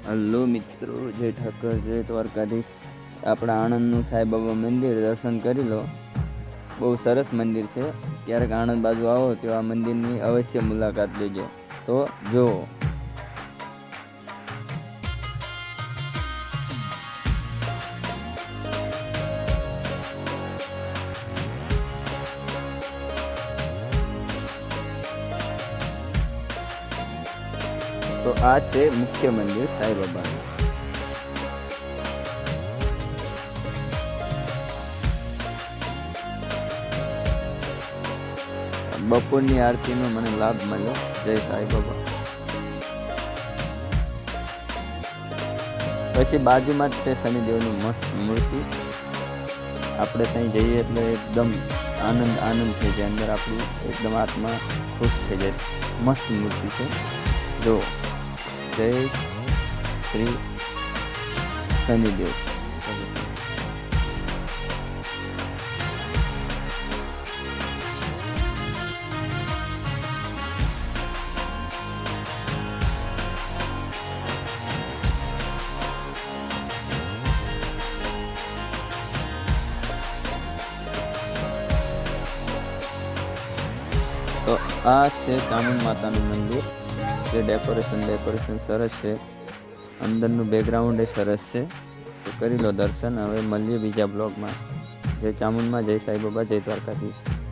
Hello મિત્રો, જય ઠાકર, જય દ્વારકાધીશ. આપણા આણંદનું સાંઈબાબા મંદિર દર્શન કરી લો. બહુ સરસ મંદિર છે. ક્યારેક આણંદ બાજુ આવો તો આ મંદિરની અવશ્ય મુલાકાત લેજો. તો જુઓ. તો આ છે મુખ્ય મંદિર સાંઈબાબાનું. બપોરની આરતીનો મને લાભ મળ્યો. જય સાંઈબાબા. પછી બાજુમાં જ છે શનિદેવની મસ્ત મૂર્તિ. આપણે ત્યાં જઈએ એટલે એકદમ આનંદ થઈ જાય. અંદર આપણું એકદમ આત્મા ખુશ થઈ જાય. મસ્ત મૂર્તિ છે. જો જય શ્રી શનિદેવ. તો આ છે ચામુંડ માતાનું મંદિર. જે ડેકોરેશન સરસ છે. અંદરનું બેકગ્રાઉન્ડ એ સરસ છે. તો કરી લો દર્શન. હવે મળીએ બીજા બ્લોગમાં. જય ચામુંડમાં, જય સાંઈબાબા, જય દ્વારકાધીશ.